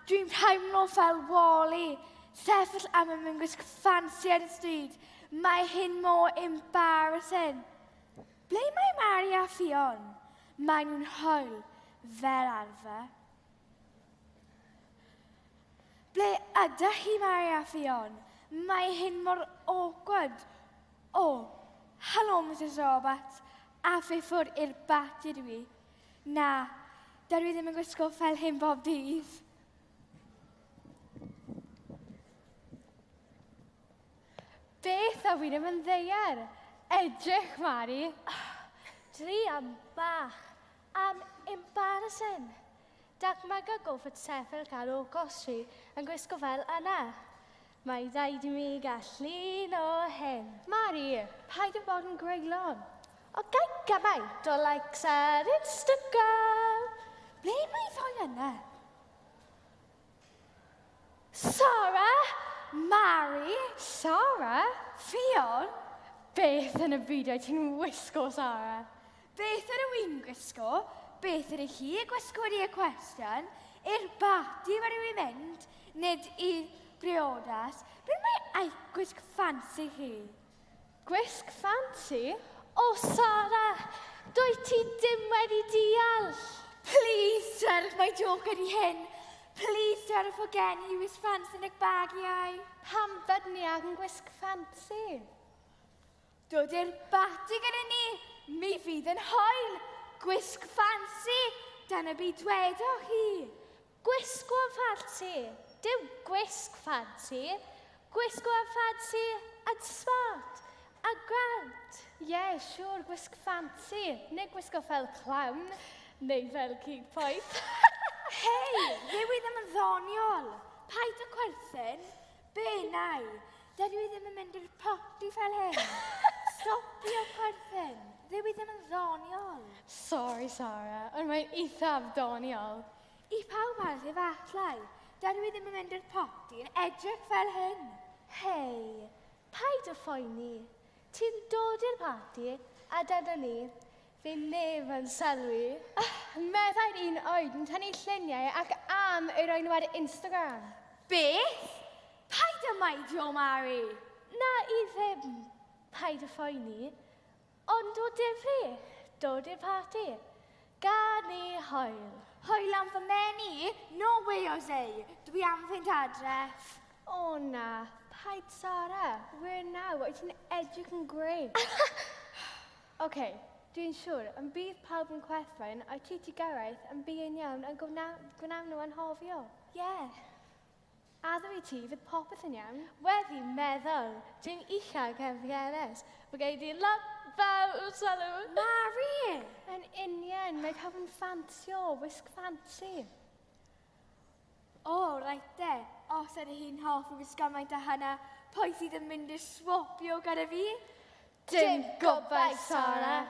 dwi'n teimlo fel Wally, sefyll am y mynd gwisg ffansi ar y stryd. Mae hyn mor embarrassing. Ble mae Mari a Fion? Mae nhw'n hwyl fel arfer. Ble ydych chi, Mari a Fion? Mae hyn mor awkward. Helo, Mrs Roberts. A fe ffwrdd i'r bat ydw i. Na, dydw i ddim yn gwisgo fel hyn bob dydd. Beth a fi ddim yn ddeiar? Edrych, Mari. Dri am bach. Am embarrassing. Dagmyga goffod sefyll gael o gosri yn gwisgo fel yna. Mae rhaid i mi gallu o hyn. Mari, paid o bod yn greulon. O gai gymaint o likes ar Instagram. Ble mae ddoi yna? Sarah? Mari? Sarah? Fion? Beth yn y byd wyt ti'n wisgo, Sarah? Beth ydw i'n gwisgo? Beth ydw chi gwisgo i'r cwestiwn? I'r bati fan yw i mynd, nid i'r briodas. Ble mae gwisg ffansi chi? Gwisg ffansi? O, Sarah, dwi ti dim wedi deall. Please, sir, mae joc ydi hyn. Please, sir, forget i wisg ffansi yn eich bagiau. Pam fyd ni ag yn gwisg ffansi? Dod i'r bati gyda ni. Mi fydd yn hwyl. Gwisg ffansi. Dyna byd dwedo chi. Gwisgo yn ffansi. Dim gwisg ffansi. Gwisgo yn ffansi yn smart. A grand. Siwr, gwisg ffansi. Neu gwisgo fel clown. Neu fel cig poeth. Hei, ddew i ddim yn ddoniol. Paid o chwerthin. Be nai? Dydw i ddim yn mynd i'r poti fel hyn. Stopio chwerthin. Ddew i ddim yn ddoniol. Sorry, Sarah, ond mae'n eithaf doniol. I pawb arall efallai. Dydw i ddim yn mynd i'r poti yn edrych fel hyn. Hei, paid o phoeni. Ti'n dod i'r parti a dyna ni. Fi neb yn sylwi. Meddai'r un oed yn tynnu lluniau ac am ei roi nhw ar Instagram. Beth? Paid o maidio, Mari. Na i ddim paid o phoeni. Ond o difri, dod i'r parti. Gan ni hwyl. Hwyl am fy meni? No way, Jose. Dwi am fynd adref. O na, paid Sarah. We're now, wyt ti'n edrych yn greu. OK, dwi'n siŵr, yn bydd pawb yn chwerthin a ti gyrraedd yn bydd iawn a gwnawn nhw anhofio. A ddwy ti, fydd popeth yn iawn. Wedi meddwl, dwi'n uchel gefgeres. Mae gen i lot fawr o sylw. Mari! Yn union, mae pawb yn ffansio, wisg ffansi. Reit de. Os ydy hi'n hoffi wisgo maint a hynna, pwy sydd yn mynd i swopio gyda fi? Dim gobaith, Sarah.